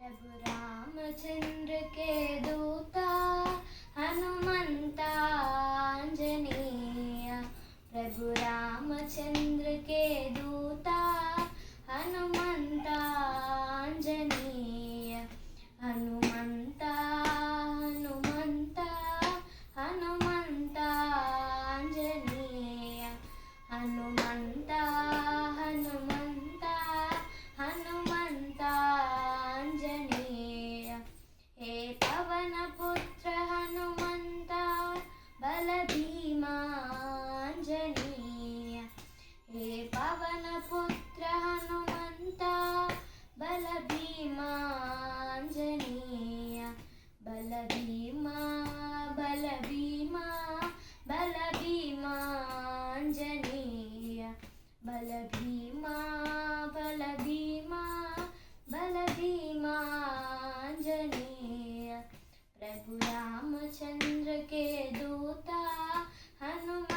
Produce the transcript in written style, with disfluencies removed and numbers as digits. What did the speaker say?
प्रभु रामचंद्र के दूता हनुमंता आंजनेय। प्रभु रामचंद्र के दूता हनुमंता आंजनेय। हनुमंता हनुमंता हनुमंता आंजनेय। हनुमंता हनुमंता हनुमंता आंजनेय। हे पवन पुत्र हनुमंता बल भीमा आंजनेय। हे पवन पुत्र हनुमंता बल भीमा आंजनेय। बल भीमा बल भीमा बल भीमा आंजनेय। बल भीमा बल भीमा बल भीमा आंजनेय। प्रभु रामचंद्र के दूता हनुमंता